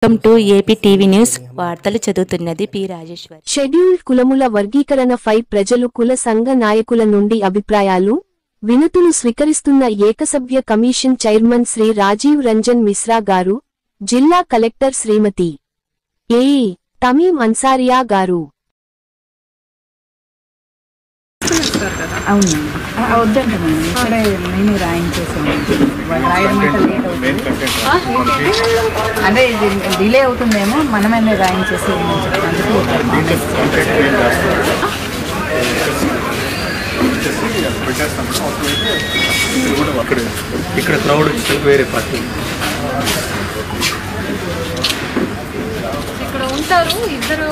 Welcome to AP TV news. వార్తలు చదువుతున్నది P Rajeshwar. Scheduled కులముల వర్గీకరణపై ప్రజలు కుల సంఘ నాయకుల నుండి అభిప్రాయాలు, వినతులు స్వీకరిస్తున్న ఏకసభ్య కమిషన్ చైర్మన్ శ్రీ రాజీవ్ రంజన్ మిశ్రా గారు, జిల్లా కలెక్టర్ శ్రీమతి ఏ తమీం అన్సారియా గారు. అవును వద్దంట మేడం, ఇక్కడే నేను రాయించేసాను. అంటే ఇది డిలే అవుతుందేమో, మనమే రాయించేసి ఇక్కడ క్రౌడ్ వేరే పార్టీ ఇక్కడ ఉంటారు ఇద్దరు.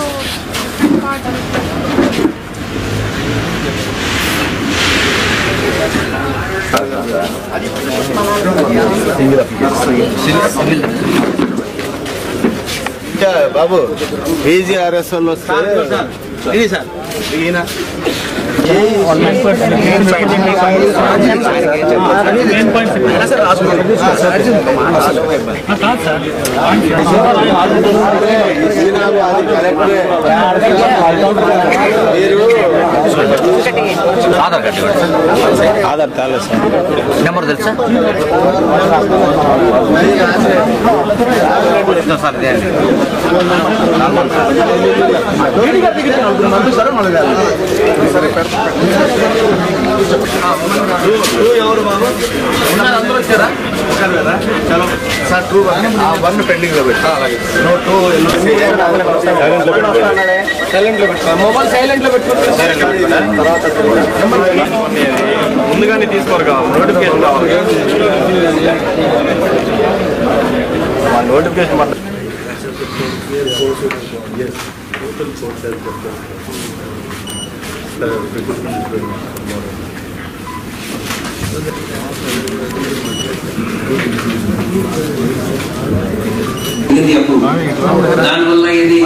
బాబు PGRS వాళ్ళు ఆధార్ కాలేదు సార్, నెంబర్ తెలుసా సార్? ఎవరు బాబు అందరూ వచ్చారా? సార్ 2 1 పెండింగ్ లో పెట్టా. మొబైల్ సైలెంట్ లో పెట్టుకుంటారు. ముందుగానే తీసుకోరు కావాలి, నోటిఫికేషన్ కావాలి. నోటిఫికేషన్ దానివల్ల ఇది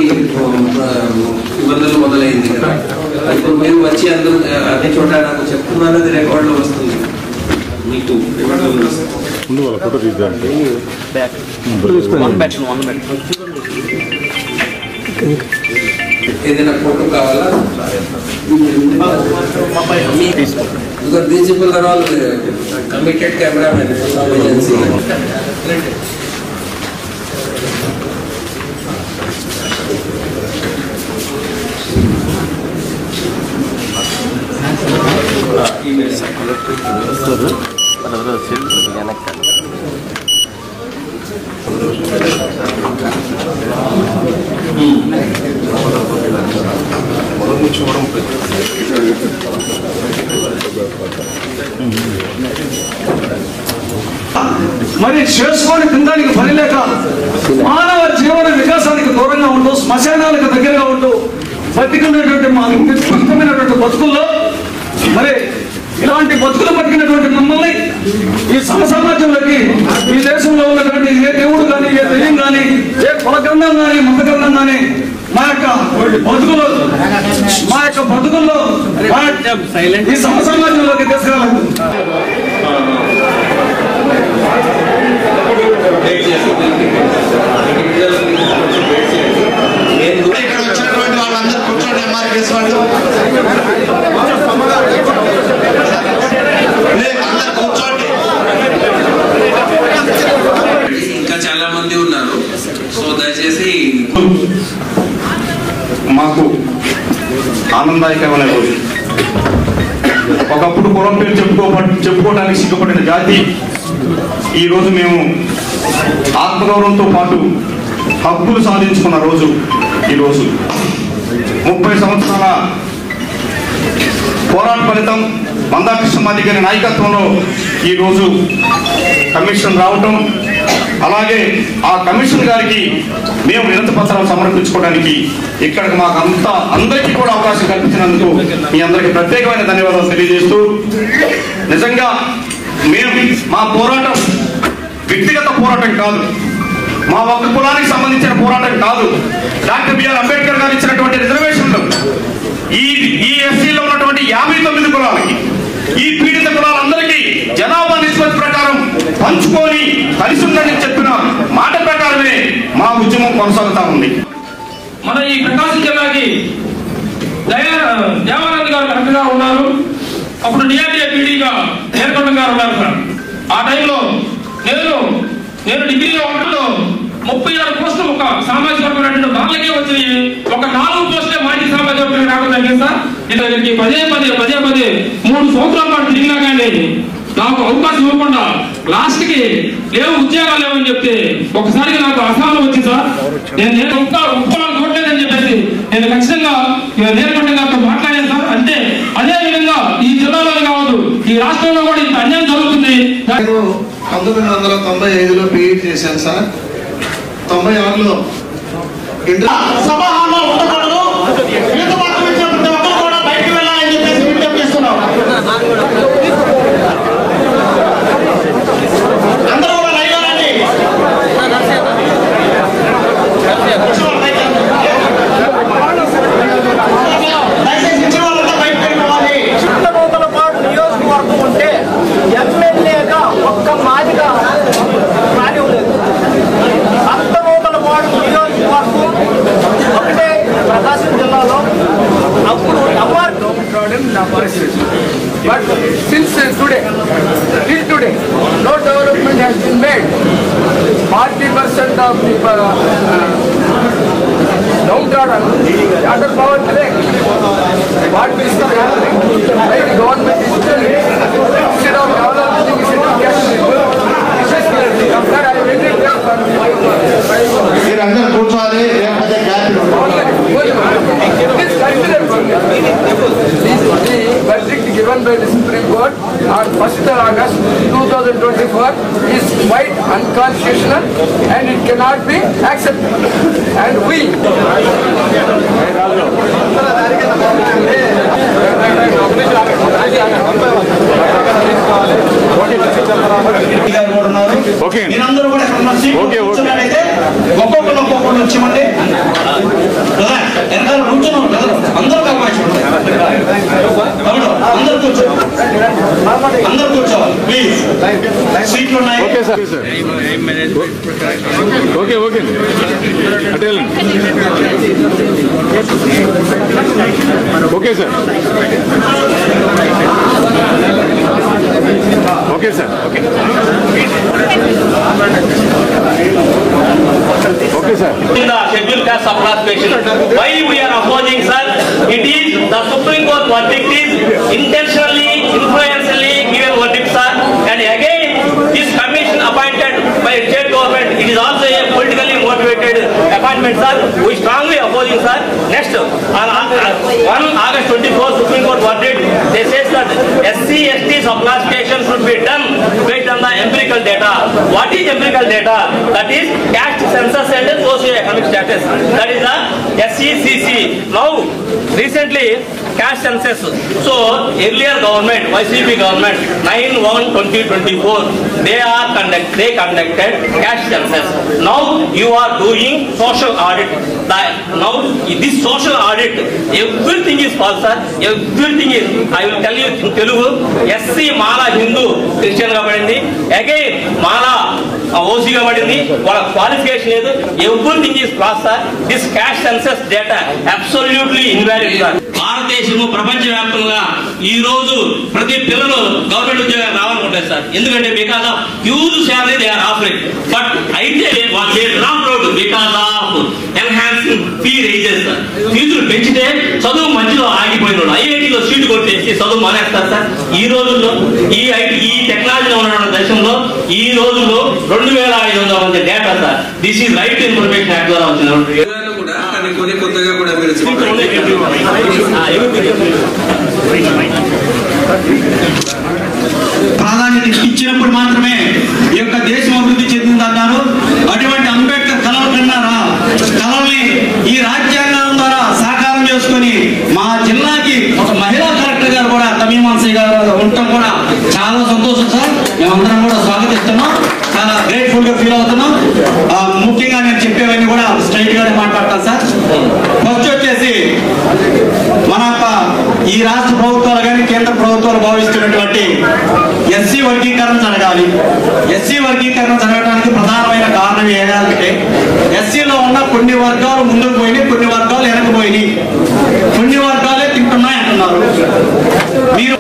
ఇబ్బందులు మొదలైంది కదా. ఇప్పుడు మీరు వచ్చి అందరూ అన్ని చోట నాకు చెప్తున్నారు, అది రికార్డులో వస్తుంది, మీకు రికార్డులో వస్తుంది. ఏదైనా ఫోటో కావాలా? These people are all committed cameramen from agency. మరి చేసుకొని తినడానికి పని లేక మానవ జీవన వికాసానికి దూరంగా ఉంటూ, శ్మశానాలకు దగ్గరగా ఉంటూ బతికున్నటువంటి మా నిర్దిష్టమైనటువంటి బతుకుల్లో మరి ఇలాంటి బతుకులు బతికినటువంటి మమ్మల్ని ఈ సమసమాజంలోకి, ఈ దేశంలో ఉన్నటువంటి ఏ దేవుడు కానీ, ఏ దెయ్యం కానీ, ఏ కులగ్రంథం కానీ, మతగ్రంథం కానీ మా యొక్క బతుకుల్లో ఈ సమసమాజంలోకి తీసుకురాలేదు. ఇక్కడ వచ్చినటువంటి వాళ్ళందరూ కూర్చోండి. ఎంఆర్కేస్ వాళ్ళు అందరూ కూర్చోండి. ఇంకా చాలా మంది ఉన్నారు, సో దయచేసి మాకు ఆనందదాయకమైన రోజు. ఒకప్పుడు కులం పేరు చెప్పుకోవడానికి సిగ్గుపడిన జాతి ఈరోజు మేము ఆత్మగౌరవంతో పాటు హక్కులు సాధించుకున్న రోజు ఈరోజు. 30 సంవత్సరాల పోరాట ఫలితం మందాకృష్ణ గారి నాయకత్వంలో ఈరోజు కమిషన్ రావటం, అలాగే ఆ కమిషన్ గారికి మేము వినతి పత్రాలు సమర్పించుకోవడానికి ఇక్కడికి మాకు అందరికీ కూడా అవకాశం కల్పించినందుకు మీ అందరికీ ప్రత్యేకమైన ధన్యవాదాలు తెలియజేస్తూ, నిజంగా మేము మా పోరాటం వ్యక్తిగత పోరాటం కాదు, మా ఒక్క కులానికి సంబంధించిన పోరాటం కాదు. డాక్టర్ బిఆర్ అంబేద్కర్ గారు ఇచ్చినటువంటి రిజర్వేషన్లు ఈ ఎస్సీలో ఉన్నటువంటి 59 కులాలకి, ఈ పీడిత కులాలందరికీ జనాభా నిష్పత్తి ప్రకారం పంచుకొని కలిసి ఉందని చెప్పిన మాట ప్రకారమే మా ఉద్యమం కార్యక్రమం కొనసాగుతా ఉంది. మన ఈ ప్రకాశం జిల్లాకి దేవానంద్ గారు కరెక్ట్గా ఉన్నారు. అప్పుడు డిఆర్డీఏ పీడీగా నేర్కొండ గారు ఉన్నారు సార్. ఆ టైంలో నేను డిగ్రీలో ఉండడంలో 36 పోస్టులు ఒక సామాజిక వర్గం వాళ్ళకే వచ్చినాయి. ఒక 4 పోస్టులే మాజీ సామాజిక వర్గం రావడం జరిగింది సార్. ఇతనికి పదే 3 సంవత్సరాల పాటు తిరిగినా కానీ నాకు అవకాశం ఇవ్వకుండా లాస్ట్ కి లేవు ఉద్యోగాలు లేవని చెప్తే ఒకసారిగా నాకు అసహనం వచ్చింది సార్. నేను ఇంకా ఉద్యోగాలు చూడలేదని చెప్పేసి నేను ఖచ్చితంగా నేర్కొండ గారితో మాట్లాడాను సార్. అంటే అదే విధంగా ఈ జిల్లాలోనే కావద్దు, ఈ రాష్ట్రంలో కూడా ఇంత అన్యాయం జరుగుతుంది. 1995లో పీఈడీ చేశాను సార్. 96లో సభలో ఉండకూడదు, ఈత పక్కన వచ్చిన ప్రతి ఒక్కరు కూడా బయటకు వెళ్ళాలని చెప్పేసి విజ్ఞప్తి చేస్తున్నాం. అందరూ కూడా లైవ్ రండి. దయచేసి ఇచ్చిన వాళ్ళంతా బయటకు వెళ్ళిపోవాలి. నూతలపాడు నియోజకవర్గం ఉంటే ఎమ్మెల్యేగా ఒక్క మాదిగా రాని లేదు. నూతలపాడు నియోజకవర్గం ఒకటే ప్రకాశం జిల్లాలో అప్పుడు But since till today, no development has been made. 40% of the downtrodden under power today. What is the government is doing instead of developing మీరందరూ కూర్చోవాలి, లేకపోతే verdict given by the Supreme Court on 1st August 2024 is quite unconstitutional and it cannot be accepted. And we మీరందరూ కూడా కూర్చున్నట్లయితే ఒక్కొక్కరు వచ్చామండి. వెనకాల కూర్చున్నాం అందరూ అవకాశం అందరూ కూర్చోవాలి ప్లీజ్. సీట్లు ఉన్నాయి. Okay okay sir. Okay sir. Okay, sir. In the scheduled caste subclassification, why we are opposing, sir? It is the Supreme Court verdict is intentionally, influentially given verdict, sir. And again, this commission appointed by state government, it is also a politically motivated appointment, sir. We strongly opposing, sir. Next, on August 24, Supreme Court verdict, they says that SC/ST subclassification should be done based on the empirical data. What is empirical data? That is caste census and socio-economic status. That is the SCCC. Now, recently, caste census. So, earlier government, YCP government, 9/1/2024, they conducted caste census. Now, you are doing social audit. Now, this social audit, everything is false, sir. Everything is, I will tell you in Telugu, SC Mala Hindu, Christian ga padindi. Again, Mala OC ga padindi. Valla qualification లేదు. Everything is false, sir. This caste census data absolutely invalid, sir. భారతదేశము ప్రపంచవ్యాప్తంగా ఈ రోజు ప్రతి పిల్లలు government ఉద్యోగాలు రావాలనుకుంటారు sir. ఎందుకంటే because of huge salary they are offering. But అయితే they drop out because of enhancing fee raises sir. ఫీజులు పెంచితే చదువు మధ్యలో ఆగిపోయినాడు. ఐఐటీలో సీటు కొట్టేసి చదువు మానేస్తారు సార్. ఈ రోజుల్లో ఈ టెక్నాలజీ ఉన్న దేశంలో ఈ రోజుల్లో 2500 మంది data sir. This is right information act ద్వారా వచ్చిన కొత్తగా కూడా మీరు ప్రాధాన్యత ఇచ్చినప్పుడు మాత్రమే ఈ యొక్క దేశం అభివృద్ధి చెందిందన్నారు. అటువంటి అంబేద్కర్ కలలు కన్నారా? కలల్ని ఈ రాజ్యాంగం ద్వారా సాకారం చేసుకుని మా జిల్లాకి ఒక మహిళా కలెక్టర్ గారు కూడా తమీమాన్సీ గారు ఉండటం కూడా చాలా సంతోషం సార్. మేమందరం కూడా స్వాగతిస్తున్నాం. చాలా గ్రేట్ఫుల్ గా ఫీల్ అవుతున్నాం. ముఖ్యంగా నేను చెప్పేవన్నీ కూడా స్ట్రైట్ గానే మాట్లాడతాను సార్. ఫస్ట్ వచ్చేసి మన ఈ రాష్ట్ర ప్రభుత్వాలు కానీ కేంద్ర ప్రభుత్వాలు భావిస్తున్నటువంటి ఎస్సీ వర్గీకరణ జరగాలి. ఎస్సీ వర్గీకరణ జరగడానికి ప్రధానమైన కారణం ఏంటంటే ఎస్సీలో ఉన్న కొన్ని వర్గాలు ముందుకు పోయినాయి, కొన్ని వర్గాలు వెనకపోయినాయి, కొన్ని వర్గాలే తింటున్నాయి అంటున్నారు. మీరు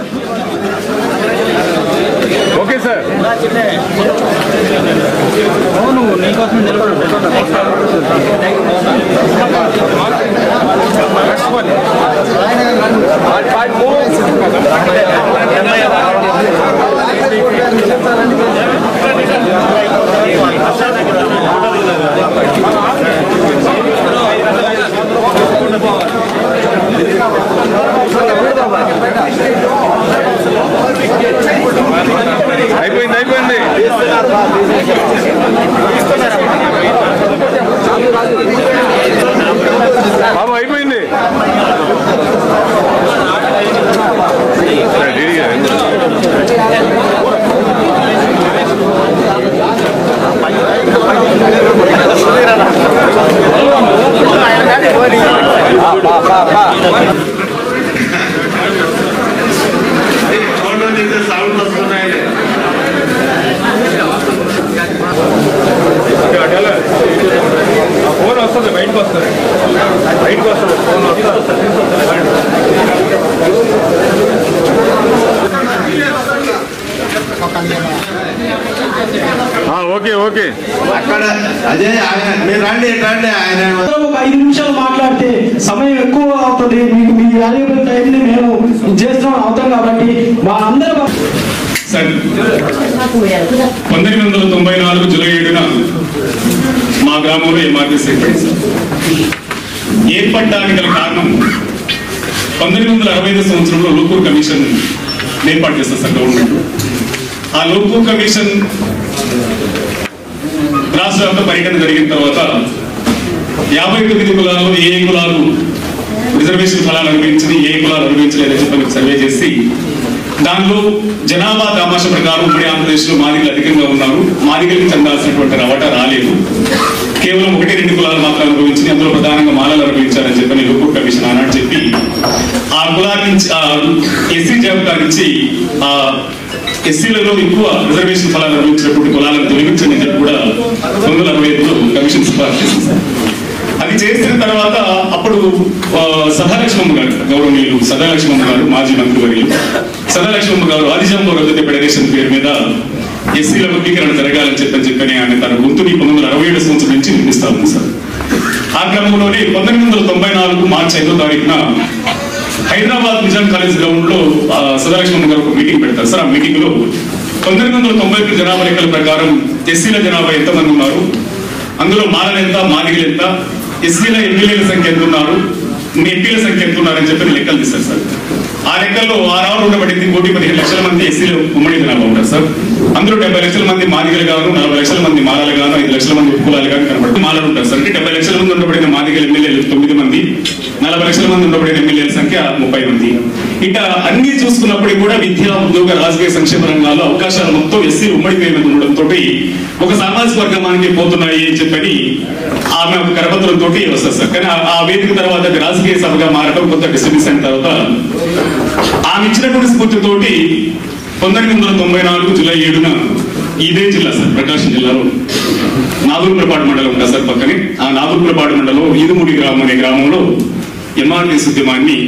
ఓకే సార్. అవును నీకోసం అయిపోయింది అయిపోయింది. బాబు అయిపోయింది. సౌండ్ వస్తున్నాయి. ఫోన్ వస్తుంది, బయటకు వస్తుంది, బయటకు వస్తుంది, ఫోన్ వస్తుంది. Okay okay. అక్కడ అదే ఆయన మీరు రండి రండి. ఆయన ఒక 5 నిమిషాలు మాట్లాడితే సమయం ఎక్కువ అవుతుంది. మీకు మీ వాల్యుబుల్ టైంని మేము చేస్తున్నాం అవుతాం కాబట్టి మా అందరూ 1994 జూలై 7న మా గ్రామంలో ఎంఆర్టీసీ ఏర్పడడానికి గల కారణం 1965 సంవత్సరంలో లోకూర్ కమిషన్ ఏర్పాటు చేస్తారు సార్ గవర్నమెంట్. ఆ లోకూర్ కమిషన్ రాష్ట్ర వ్యాప్త పర్యటన జరిగిన తర్వాత 59 కులాల్లో ఏ కులాలు రిజర్వేషన్ ఫలాలు అనుభవించింది, ఏ కులాలు అనుభవించలేదని చెప్పి సర్వే చేసి దానిలో జనాభా దామాష ప్రకారం ఉమ్మడి ఆంధ్రప్రదేశ్లో మాదిగలు అధికంగా ఉన్నారు. మాదిగలకు చెందాల్సినటువంటి రవాటా రాలేదు. కేవలం 1-2 కులాలు మాత్రం అనుభవించింది. అందులో ప్రధానంగా మాలలు అనుభవించారని చెప్పని లోకూర్ కమిషన్ ఆనాడు చెప్పి ఆ కులాల నుంచి ఎస్సీ జాబితా నుంచి ఆ ఎస్సీలలో ఎక్కువ రిజర్వేషన్ ఫలాలు అనుభవించినటువంటి కులాలను తొలగించండి అని చెప్పి కూడా 1965లో కమిషన్ సిఫార్సు చేసింది. అది చేసిన తర్వాత అప్పుడు సదాలక్ష్మమ్మ గారు, గౌరవనీయులు సదాలక్ష్మమ్మ గారు, మాజీ మంత్రివర్యులు సదాలక్ష్మమ్మ గారు ఆదిజాంబూర్ రద్దు ఫెడరేషన్ పేరు మీద ఎస్సీల వర్గీకరణ జరగాలని చెప్పని ఆమె తన గొంతుని 1967 సంవత్సరం నుంచి వినిపిస్తా ఉంది సార్. ఆ క్రమంలోనే 1994 మార్చి 5వ తారీఖున హైదరాబాద్ నిజాం కాలేజ్ గ్రౌండ్ లో సదాలక్ష్మమ్మ గారు ఒక మీటింగ్ పెడతారు సార్. ఆ మీటింగ్ లో 1992 జనాభా లెక్కల ప్రకారం ఎస్సీల జనాభా ఎంతమంది ఉన్నారు, అందులో మాలలు ఎంత, మాదిగలు ఎంత, ఎస్సీల ఎమ్మెల్యేల సంఖ్య ఎంత ఉన్నారు, ఎంపీల సంఖ్య ఎంత ఉన్నారని చెప్పి లెక్కలు తీస్తారు సార్. ఆ లెక్కల్లో 6 ఉండబడింది 1,15 లక్షల మంది ఎస్సీలు ఉమ్మడి జనాభా ఉంటారు సార్. అందులో 70 లక్షల మంది మాదిగలు గాను, 40 లక్షల మంది మాలలు గాను, 5 లక్షల మంది ఉపకులాలు గాను కనబడుతుంది మాలలు ఉంటారు సార్. అంటే 70 లక్షల మంది ఉండబడిన మాదిగల ఎమ్మెల్యేలు 9 మంది, 40 లక్షల మంది ఉండబడిన ఎమ్మెల్యేల సంఖ్య 30 మంది. ఇట్లా అన్ని చూసుకున్నప్పటికీ కూడా విద్యా, ఉద్యోగ, రాజకీయ, సంక్షేమ రంగాల్లో అవకాశాలు మొత్తం ఎస్సీ ఉమ్మడి పేరు మీద ఉండడంతో ఒక సామాజిక వర్గమానికి పోతున్నాయి అని చెప్పని ఆమె ఒక కరపత్రంతో వస్తారు సార్. కానీ ఆ వేదిక తర్వాత రాజకీయ సభగా మారడం కొంత డిస్టర్బెన్స్ అయిన తర్వాత ఆమె ఇచ్చినటువంటి స్ఫూర్తితోటి 1994 జూలై 7న ఇదే జిల్లా సార్, ప్రకాశం జిల్లాలో నాగూర్పురపాడు మండలం ఉంటుంది సార్ పక్కనే. ఆ నాగూర్పురపాడు మండలంలో ఈదుమూడి గ్రామం అనే గ్రామంలో ఎంఆర్టీసీ ఉద్యమాన్ని